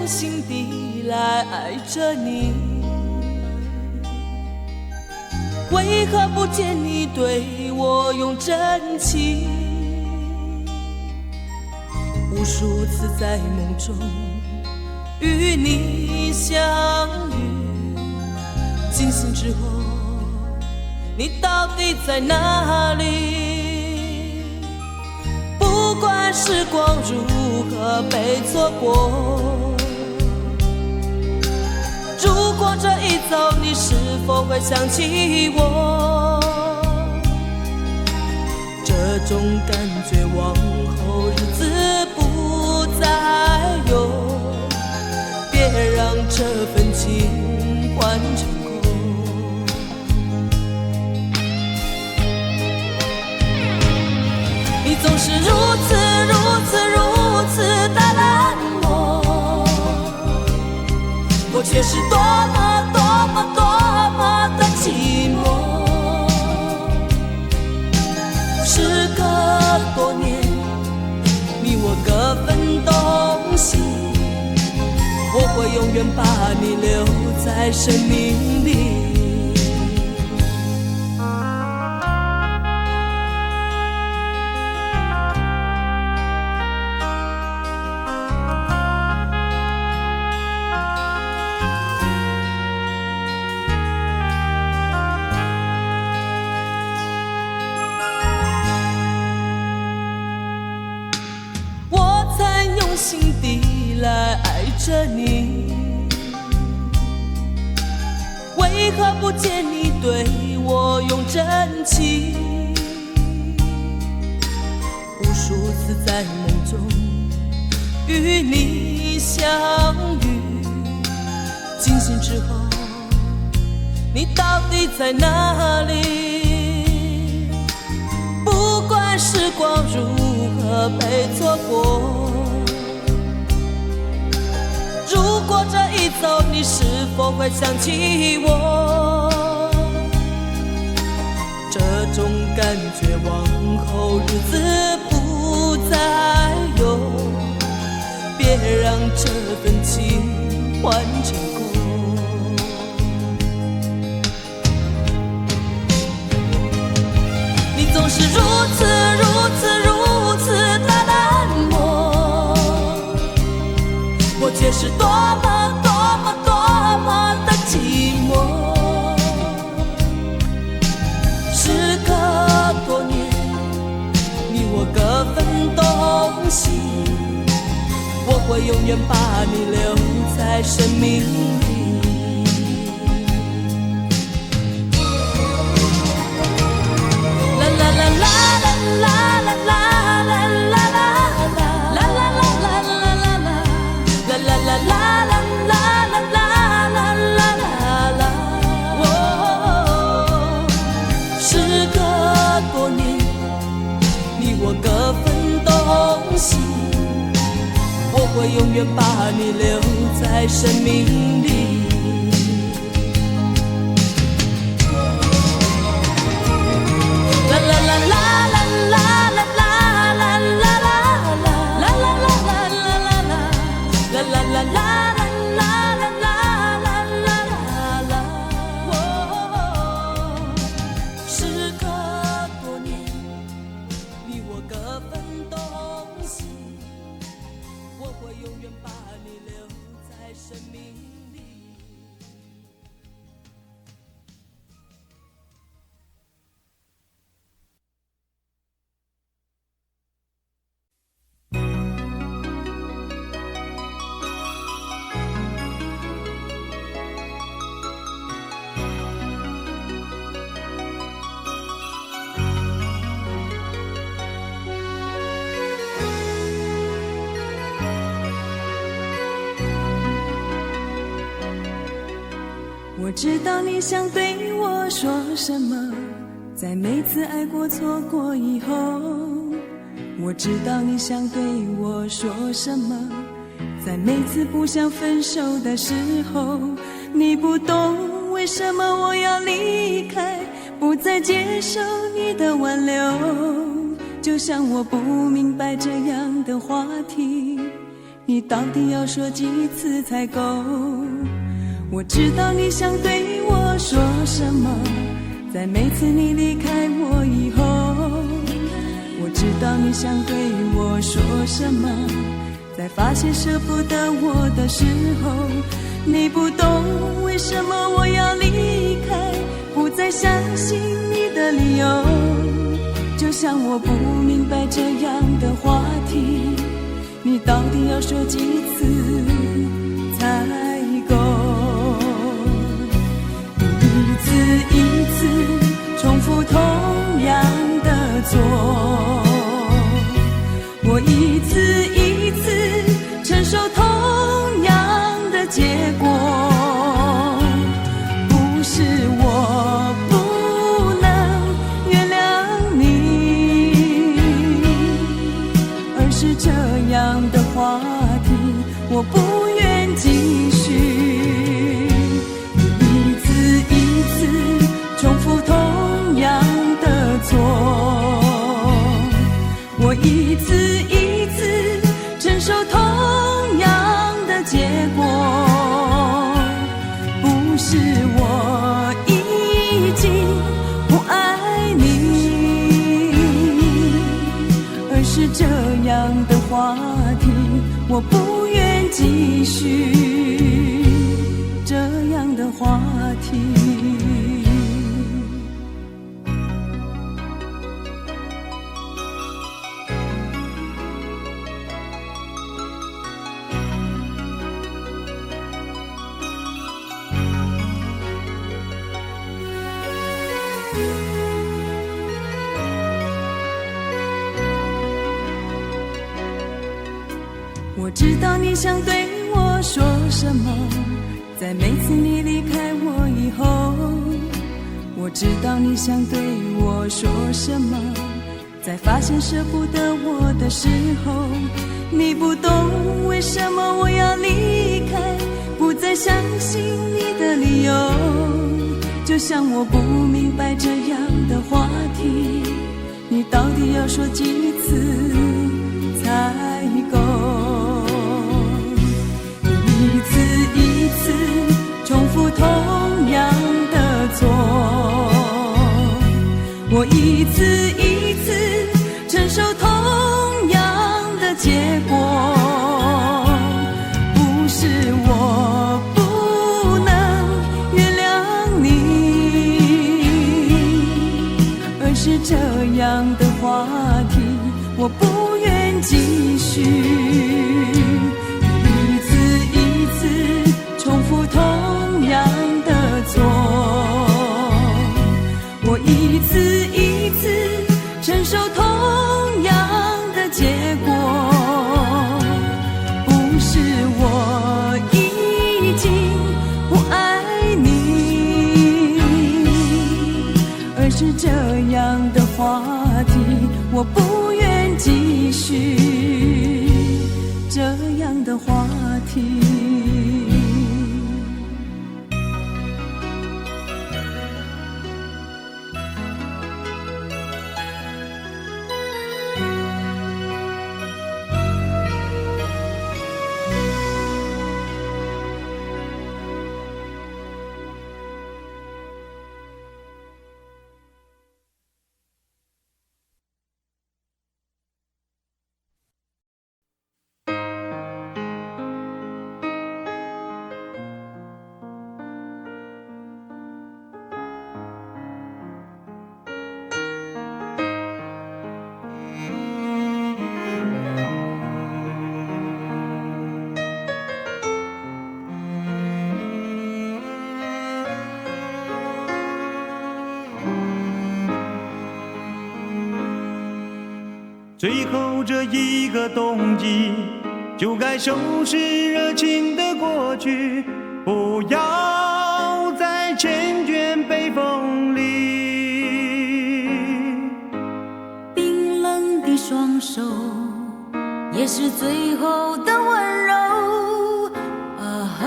用心地来爱着你，为何不见你对我用真情？无数次在梦中与你相遇，惊醒之后，你到底在哪里？不管时光如何被错过，如果这一走，你是否会想起我？这种感觉往后日子不再有，别让这份情换成空。你总是如此的冷漠，我却是多么的寂寞。时隔多年，你我各分东西，我会永远把你留在生命里。心底来爱着你，为何不见你对我用真情？无数次在梦中与你相遇，惊醒之后，你到底在哪里？不管时光如何被错过，如果这一走，你是否会想起我？这种感觉往后日子不再有，别让这份情换成空。你总是如此的冷漠，我却是多么的寂寞。时隔多年，你我各分东西，我会永远把你留在生命里。啦啦啦啦啦啦啦啦啦啦啦啦啦啦啦啦啦。各分东西，我会永远把你留在生命里。啦啦啦啦啦啦啦啦啦啦啦啦啦啦啦啦。我知道你想对我说什么，在每次爱过错过以后。我知道你想对我说什么，在每次不想分手的时候。你不懂为什么我要离开，不再接受你的挽留，就像我不明白这样的话题你到底要说几次才够？我知道你想对我说什么，在每次你离开我以后。我知道你想对我说什么，在发现舍不得我的时候。你不懂为什么我要离开，不再相信你的理由，就像我不明白这样的话题，你到底要说几次才够？一次一次重复同样的错，我一次一次承受同样的结果。不是我不能原谅你，而是这样的话题我不愿继续。一次一次重复同样的错，我一次一次承受同样的结果。不是我已经不爱你，而是这样的话题我不愿继续，这样的话题。我知道你想对我说什么，在每次你离开我以后。我知道你想对我说什么，在发现舍不得我的时候。你不懂为什么我要离开，不再相信你的理由，就像我不明白这样的话题，你到底要说几次才够？一次一次重复同样的错，我一次一次承受同样的结果。不是我不能原谅你，而是这样的话题我不愿继续。重复同样的错，我一次一次承受同样的结果。不是我已经不爱你，而是这样的话题我不愿继续，这样的话题。最后这一个冬季，就该收拾热情的过去，不要再缱绻北风里。冰冷的双手，也是最后的温柔。啊，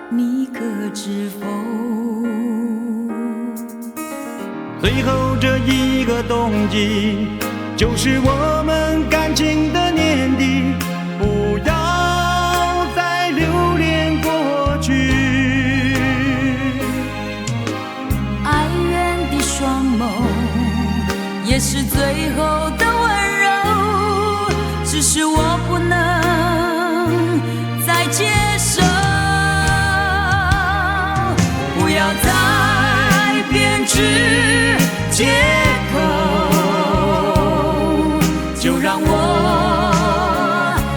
你可知否？最后这一个冬季，就是我们感情的年底，只借口，就让我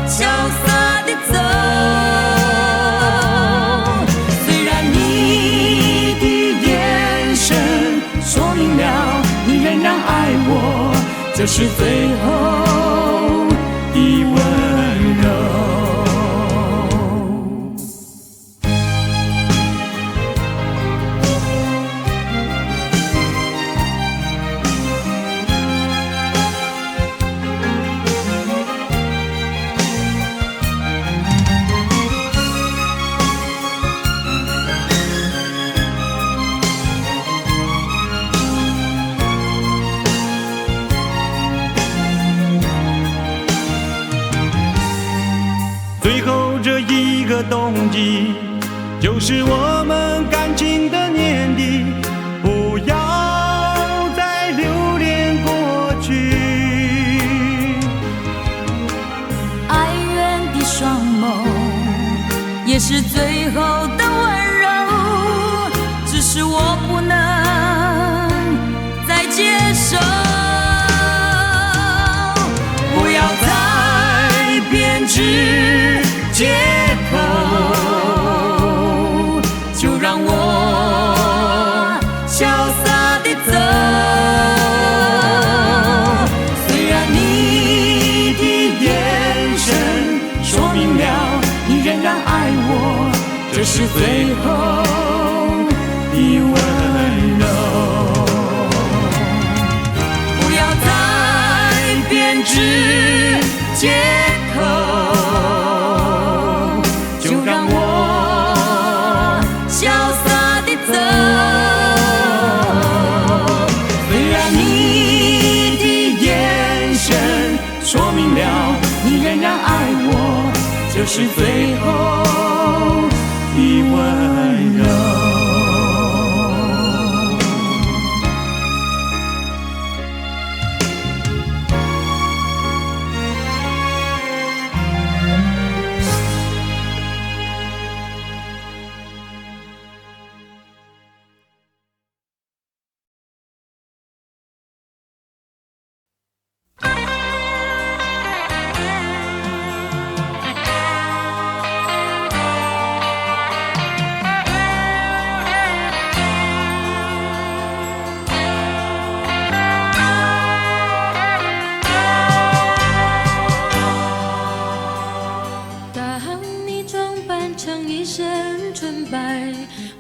潇洒地走。虽然你的眼神说明了你仍然爱我，这是最后的温柔。最后这一个冬季，就是我们感情的年底，不要再留恋过去。哀怨的双眸，也是最后的温柔，只是我不能再接受。不要再编织借口，就让我潇洒地走。虽然你的眼神说明了你仍然爱我，这是最后的温柔。不要再编织借口，就让我潇洒地走。虽然你的眼神说明了你仍然爱我，这是最后的温柔。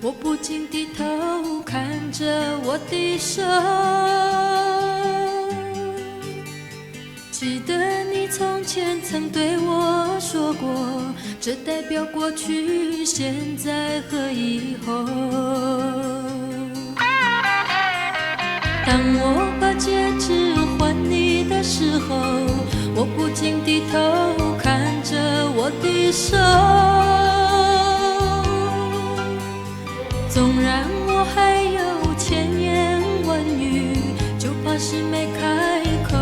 我不禁低头看着我的手，记得你从前曾对我说过，这代表过去、现在和以后。当我把戒指还你的时候，我不禁低头看着我的手。纵然我还有千言万语，就怕是没开口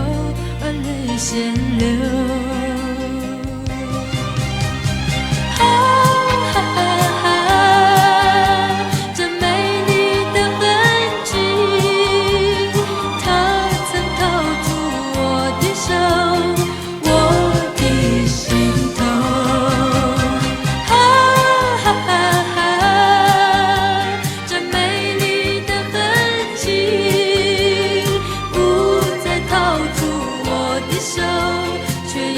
而泪先流。这美丽的痕迹，它曾套住我的手，我的心头。却已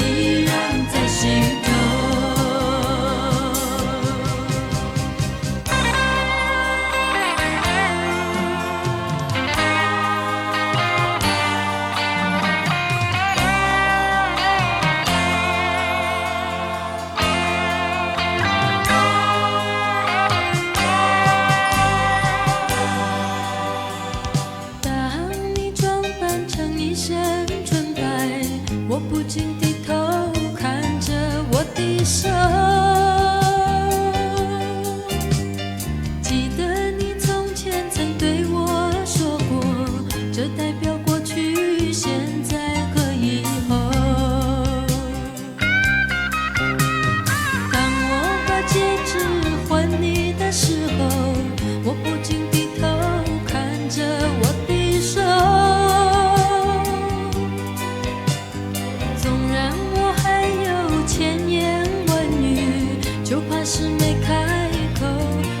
就怕是没开口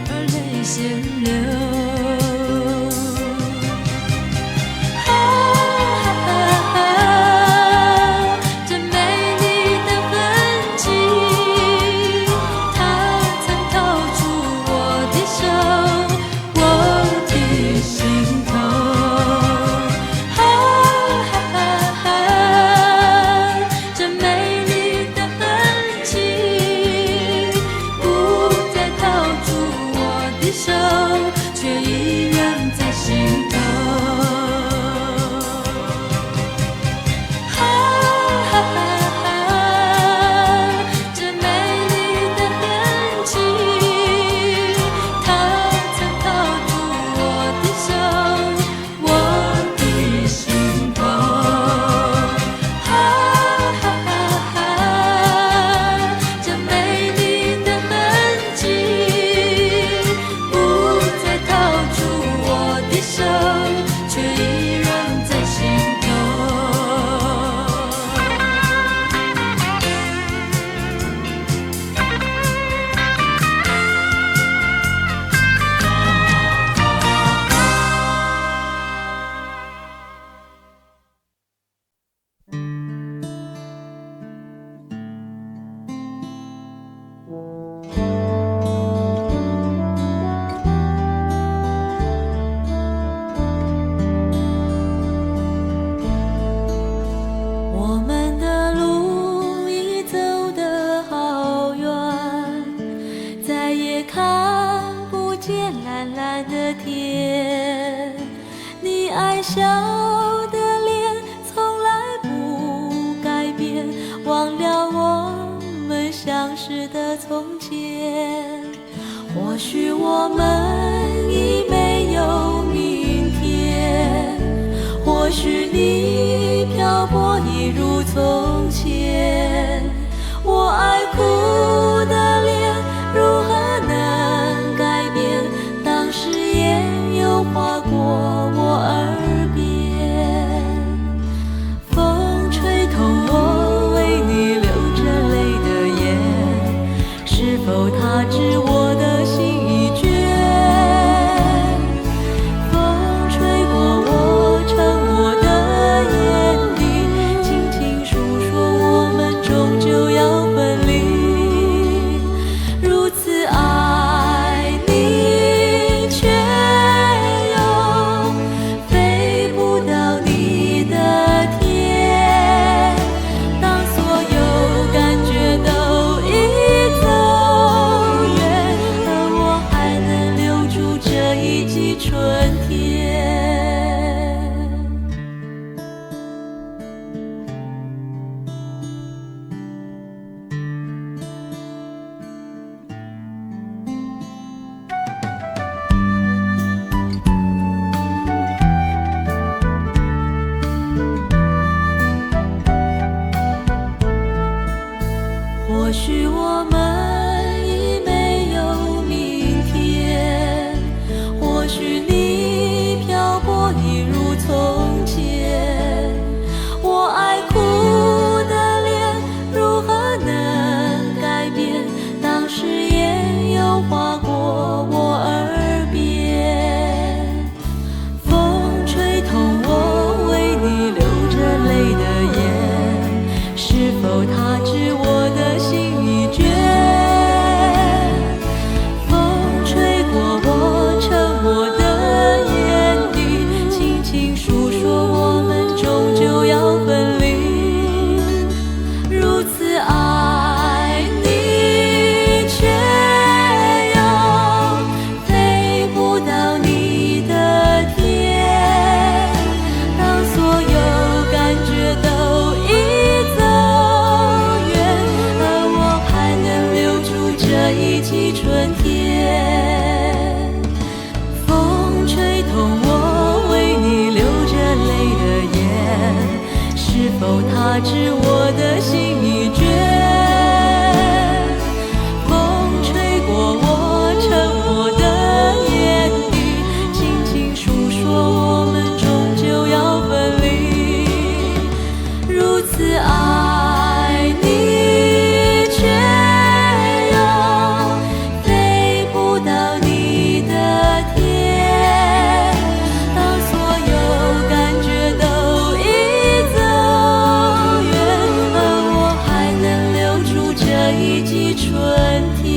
而泪先流。这美丽的痕迹，它曾套住我的手，我的心头。这美丽的痕迹不再套住我的手，却依然在心头。这美丽的痕迹，它曾套住我的手，我的心头。这美丽的痕迹不再套住我的手，却依然在心头。我们的路已走得好远，再也看不见蓝蓝的天。你爱笑的脸从来不改变，忘了我们相识的从前。或许我们已没有明天，或许你漂泊一如从前。我爱哭的脸如何能改变？当时也有划过我耳边。风吹痛我为你流着泪的眼，是否他知我的心已倦？风吹过我沉默的眼里，轻轻诉说我们终究要分离。如此爱你，却又飞不到你的天。当所有感觉都已走远，而我还能留住这一季春天。或许我们已没有明天，或许你漂泊一如从前。我爱哭的脸如何能改变？当时也有划过我耳边。风吹痛我为你流着泪的眼，是否他知我的心已倦？风吹过我沉默的眼底，轻轻诉说我们终究要分离。如此爱你，却又飞不到你的天。当所有感觉都已走远，而我还能留住这一季春天。风吹痛我为你流着泪的眼，是否他知我的心已倦？风吹过我沉默的眼底，轻轻诉说我们终究要分离。如此爱你，却又春天。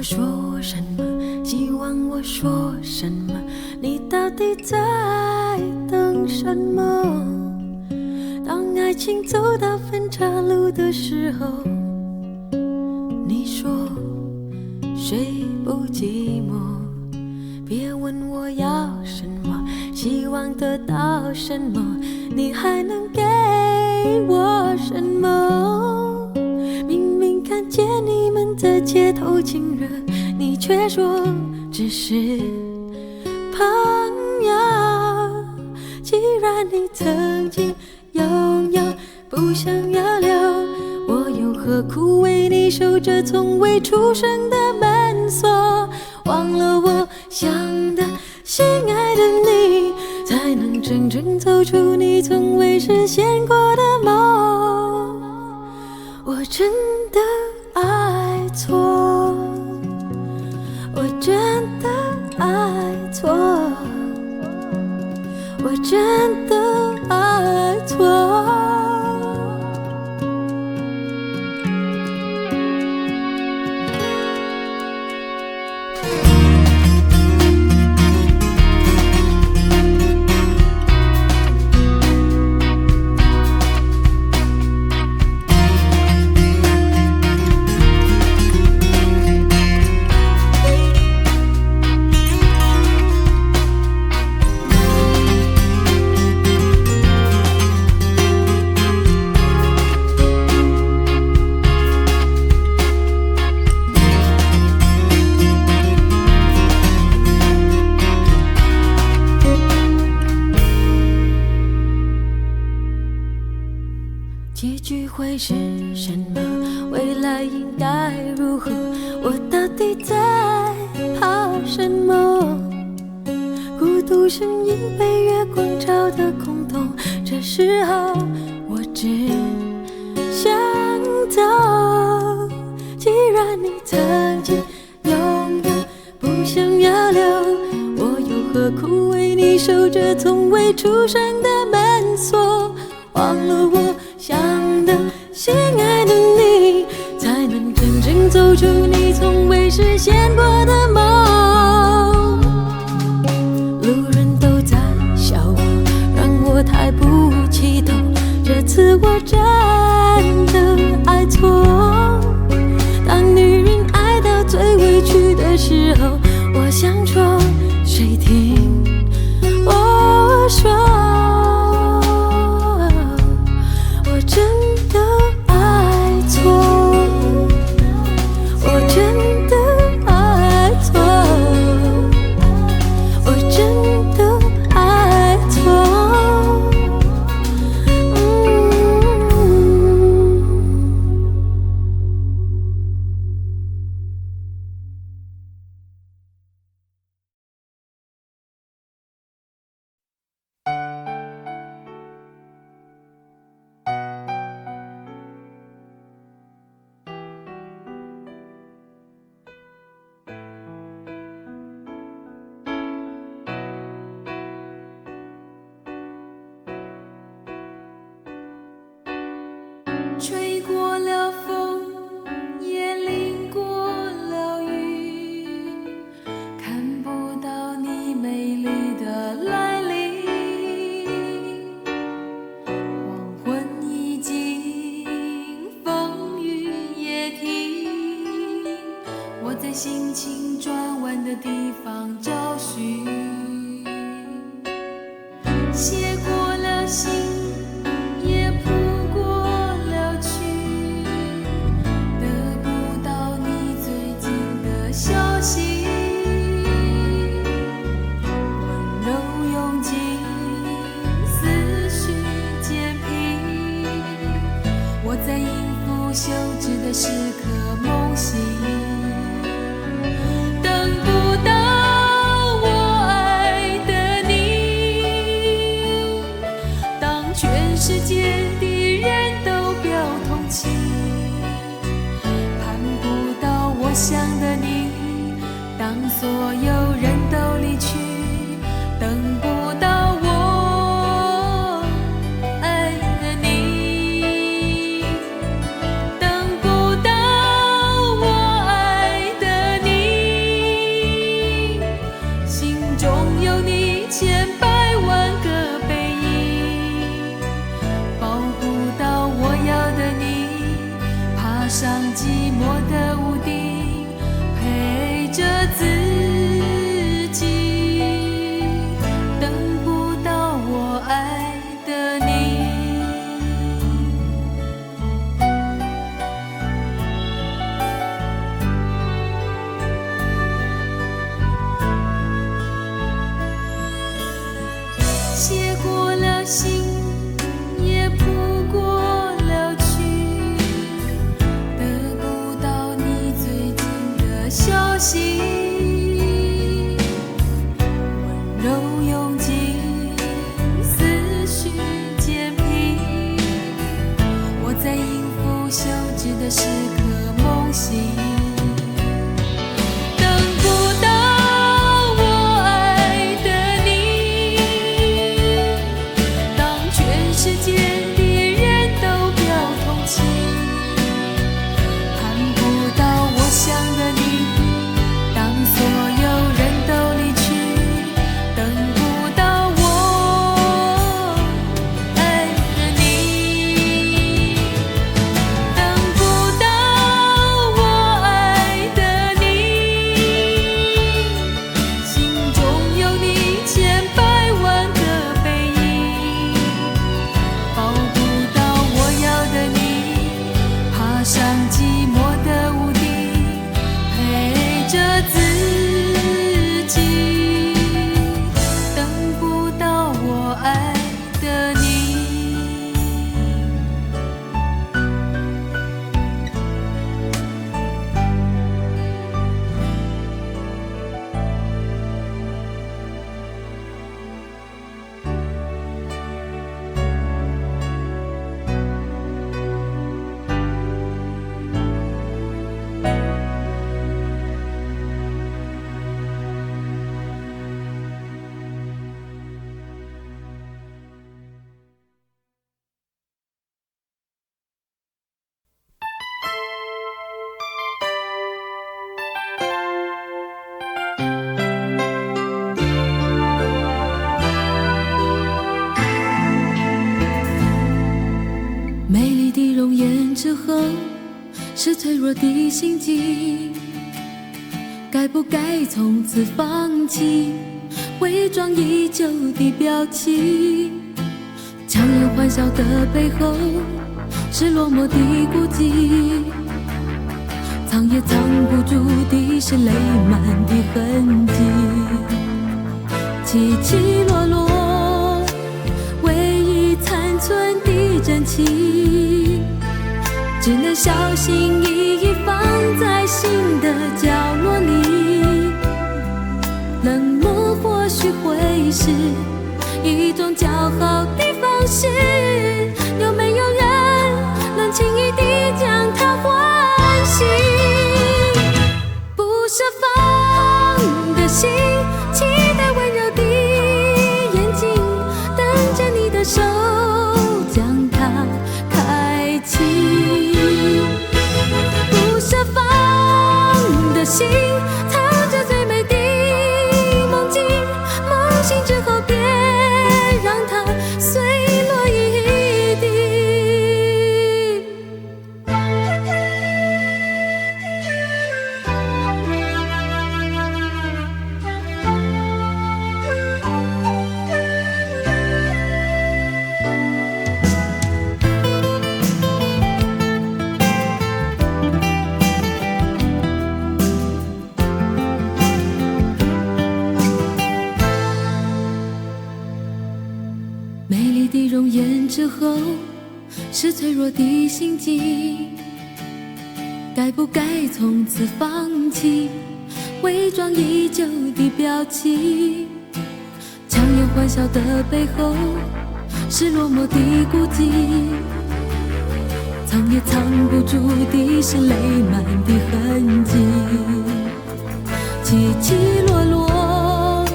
说什么？希望我说什么？你到底在等什么？当爱情走到分岔路的时候，你说谁不寂寞？别问我要什么，希望得到什么，你还能给我什么？明明看见你们在街头亲热，你却说只是朋友。既然你曾经拥有，不想要留，我又何苦为你守着从未出生的门锁？忘了我想的心爱的你，才能真正走出你从未实现过的梦。我真的爱错，我真的爱错，我真的爱错。结局会是什么？未来应该如何？我到底在怕什么？孤独声音被月光照得空洞，这时候我只想走。既然你曾经拥有，不想要留，我又何苦为你守着从未出生的门锁？忘了我想的、心爱的你，才能真正走出你从未实现过的梦。路人都在笑我，让我抬不起头，这次我真的爱错。当女人爱到最委屈的时候，我想说，谁听我说？吹过了风，也淋过了雨，看不到你美丽的来临。黄昏已经，风雨也停，我在心情转弯的地方找寻，写过了信，也谱过了曲，得不到你最近的消息。温柔拥挤，思绪渐平，我在应付休止的时刻梦醒，等不到我爱的你。当全世界的人都表同情，盼不到我想的你。当所有人都离去，等不到我爱的你，等不到我爱的你。心中有你千百万个背影，抱不到我要的你，爬上寂寞的屋顶，陪着自己，等不到我爱的你。写过了信，也谱过了曲，得不到你最近的消息。温柔拥挤，思绪渐平，我在应付休止的的时刻梦醒。等不到我爱的你，当全世界的人都表同情，看不到我想的你，当所有人都离去，等不到我爱的你，等不到我爱的你，心中有你千百万个背影，抱不到我要的你，爬上寂寞的屋顶，陪着自己，等不到我爱的你。美丽的容颜之后，是脆弱的心境。该不该从此放弃伪装已久的表情？强颜欢笑的背后，是落寞的孤寂。藏也藏不住的是泪满的痕迹。起起落落，唯一残存的真情，只能小心翼翼放在心的角落里。冷漠或许会是一种较好的方式，有没有人能轻易地将它唤醒？不设防的心，期待温柔的眼睛，等着你的手将它开启。不设防的心，藏着最美的梦境，梦醒之后别让它碎落一地。美丽的容颜之后，是脆弱的心境。该不该从此放弃伪装已久的表情？强颜欢笑的背后，是落寞的孤寂。藏也藏不住的是泪满的痕迹。起起落落，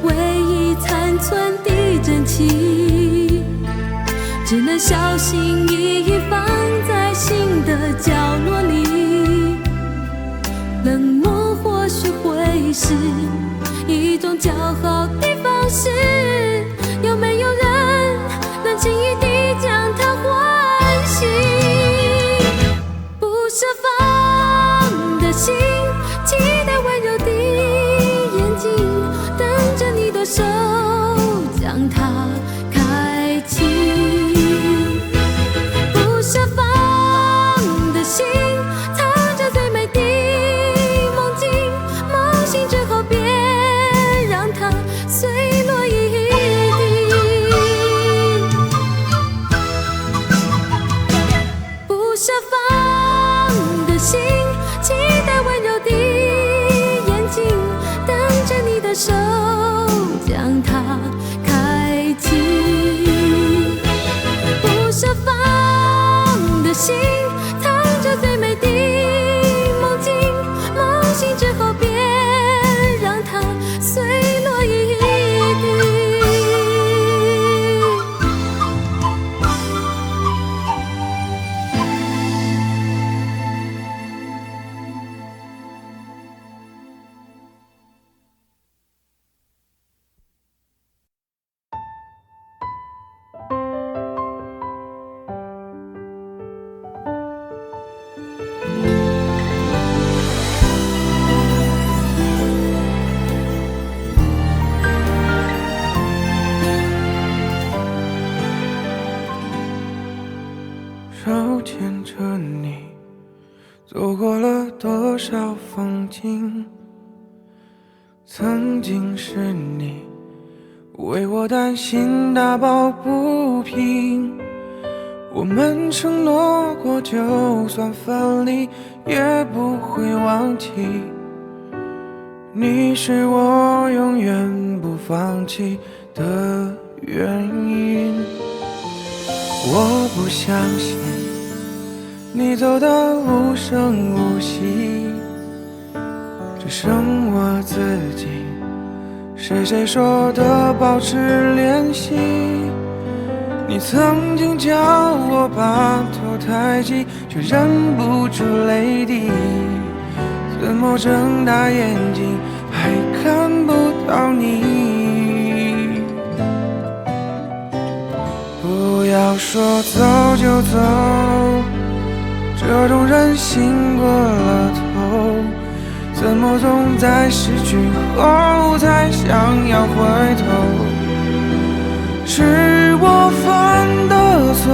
唯一残存的真情，只能小心翼翼放在心的角落里。冷漠或许会是一种较好的方式，有没有人能轻易地将它唤醒？不设防的心，期待温柔的眼睛，等着你的手将它开启。不设防的心，藏着最美的梦境，梦醒之后别让它碎落一地。走过了多少风景，曾经是你为我担心打抱不平，我们承诺过就算分离也不会忘记，你是我永远不放弃的原因。我不相信你走得无声无息，只剩我自己。是谁说的保持联系？你曾经叫我把头抬起，却忍不住泪滴。怎么睁大眼睛还看不到你？不要说走就走，这种人醒过了头，怎么总在失去后才想要回头？是我犯的错，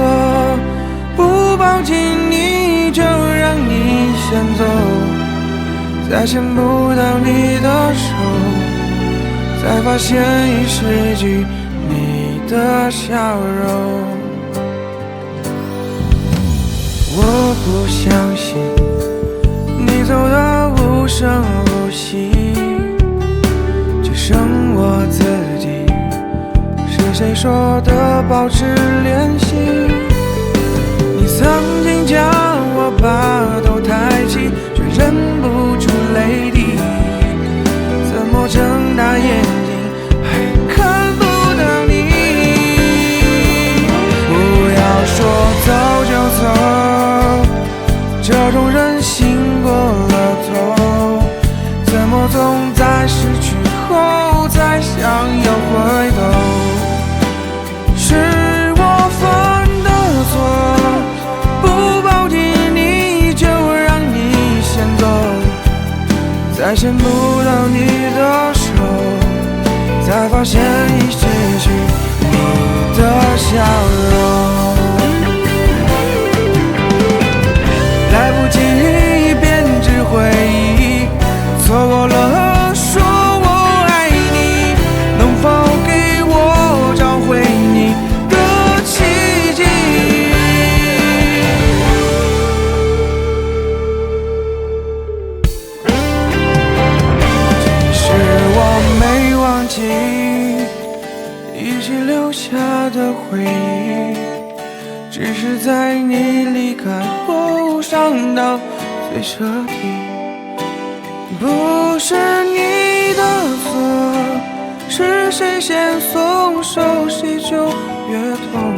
不抱紧你就让你先走，再牵不到你的手，才发现已失去你的笑容。我不相信你走得无声无息，只剩我自己。是谁说的保持联系？你曾经叫我把头抬起，却忍不住泪滴。怎么睁大眼睛还看不到你？不要说走就走，这种人醒过了头，怎么总在失去后才想要回头？是我犯的错，不抱紧你就让你先走，再牵不到你的手，才发现已失去你的笑容。来不及编织回忆，错过了说我爱你，能否给我找回你的奇迹？其实我没忘记一起留下的回忆，只是在你离开后伤到最彻底。不是你的错，是谁先松手谁就越痛。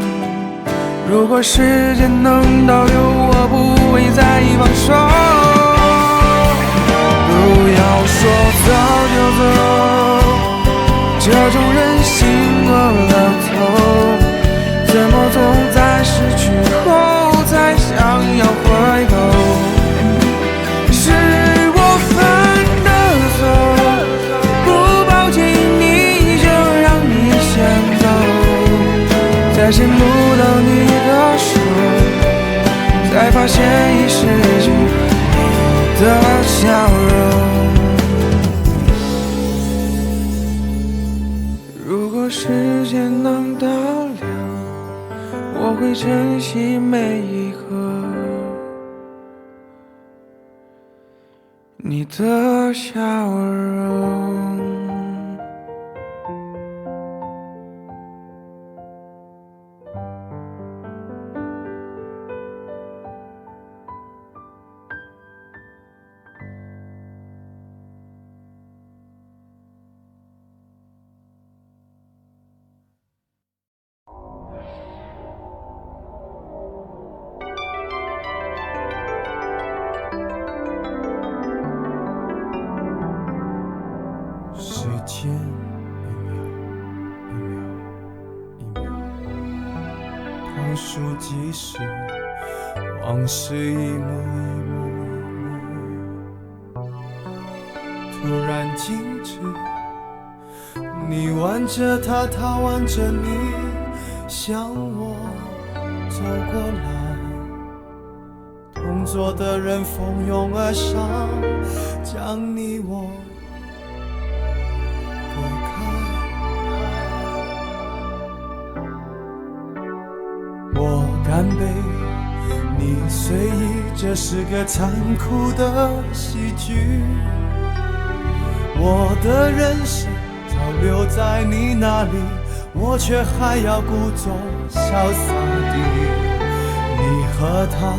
如果时间能倒流，我不会再放手。不要说走就走，这种人醒过了头，怎么总在失去后才想要回头？是我犯的错，不抱紧你就让你先走，再牵不到你的手，才发现已失去你的笑容。如果时间能倒流，我会珍惜每一个你的笑容。时间一秒一秒一秒，倒数计时，往事一幕一幕一幕，突然静止。你挽着他，他挽着你，向我走过来，动作作的人蜂拥而上，将你我隔开。我干杯，你随意，这是个残酷的喜剧。我的人生早留在你那里，我却还要故作潇洒地，你和他，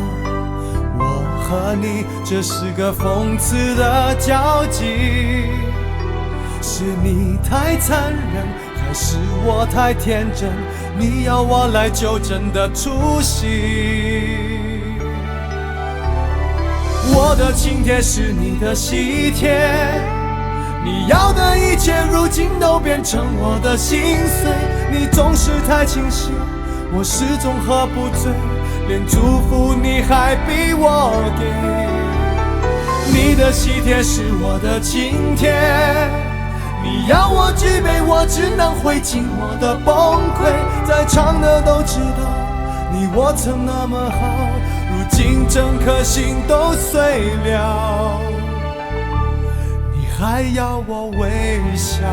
我和你，这是个讽刺的交集。是你太残忍，还是我太天真？你要我来纠正的出席。我的请帖是你的喜帖，你要的一切如今都变成我的心碎。你总是太清醒，我始终喝不醉，连祝福你还逼我给。你的喜帖是我的请帖，你要我举杯，我只能会尽我的崩溃。在场的都知道，你我曾那么好，如今整颗心都碎了，你还要我微笑。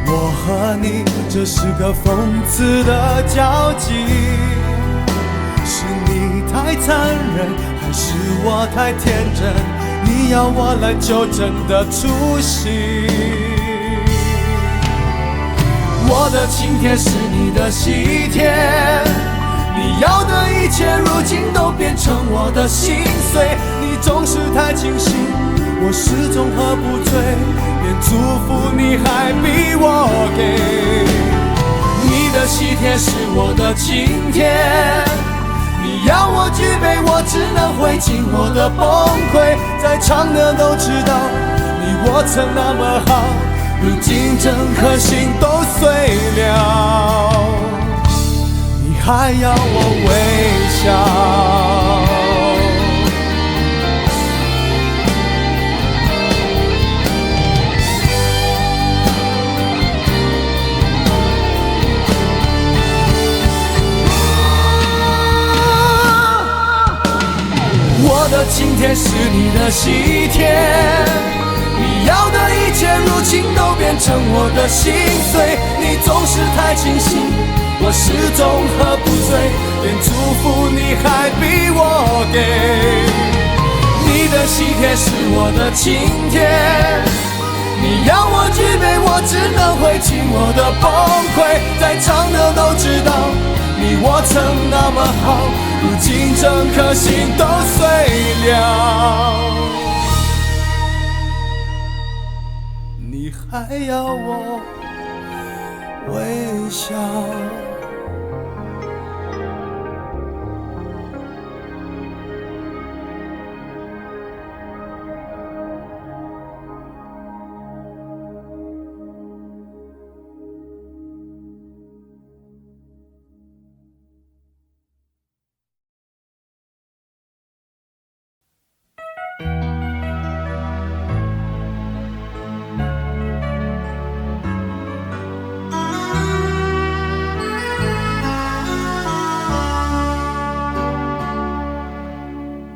我和你，这是个讽刺的交集。是你太残忍，还是我太天真？你要我来纠正的出席。我的请帖是你的喜帖，你要的一切如今都变成我的心碎。你总是太清醒，我始终喝不醉，连祝福你还逼我给。你的喜帖是我的请帖，你要我举杯，我只能会尽我的崩溃。在场的都知道，你我曾那么好，如今整颗心都碎了，你还要我微笑。我的请帖是你的喜帖，你要的一切如今都变成我的心碎。你总是太清醒，我始终喝不醉，连祝福你还逼我给。你的喜帖是我的请帖，你要我举杯，我只能会尽我的崩溃。在场的都知道，你我曾那么好，如今整颗心都碎了，你还要我微笑。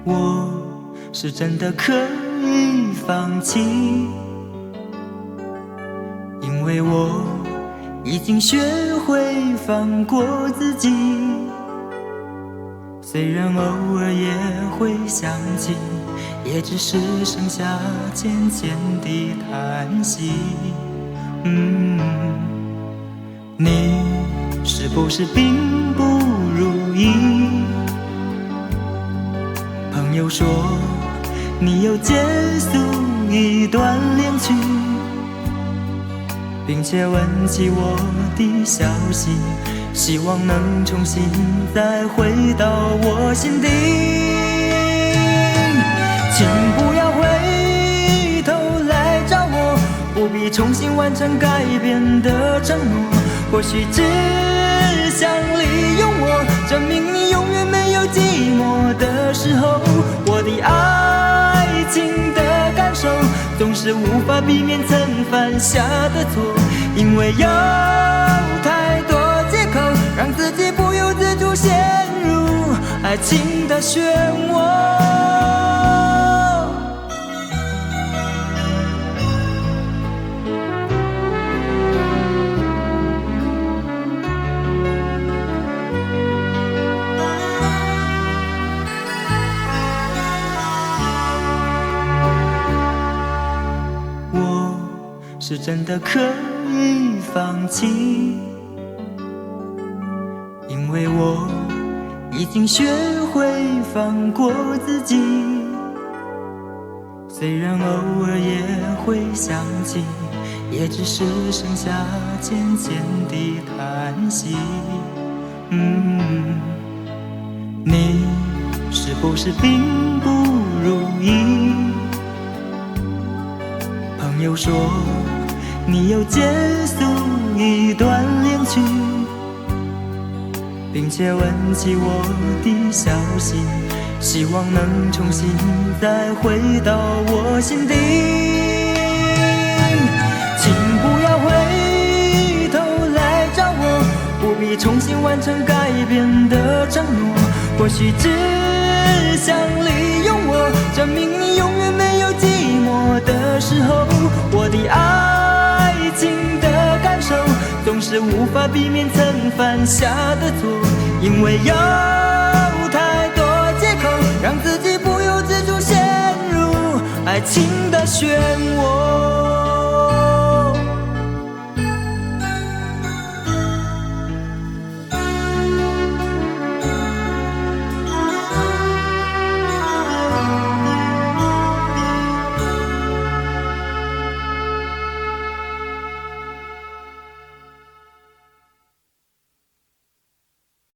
我是真的可以放弃，因为我已经学会放过自己。虽然偶尔也会想起，也只是剩下浅浅的叹息。你是不是并不如意？朋友说你又结束一段恋曲，并且问起我的消息，希望能重新再回到我心底。请不要回头来找我，不必重新完成改变的承诺，或许只想利用我，证明你永远没有寂寞的时候，我的爱情的感受总是无法避免曾犯下的错，因为有太多借口让自己不由自主陷入爱情的漩涡。是真的可以放弃，因为我已经学会放过自己。虽然偶尔也会想起，也只是剩下浅浅的叹息。你是不是并不如意？朋友说你又结束一段恋曲，并且问起我的消息，希望能重新再回到我心底。请不要回头来找我，不必重新完成改变的承诺，或许只想利用我，证明你永远没有寂寞的时候。我的爱情的感受总是无法避免曾犯下的错，因为有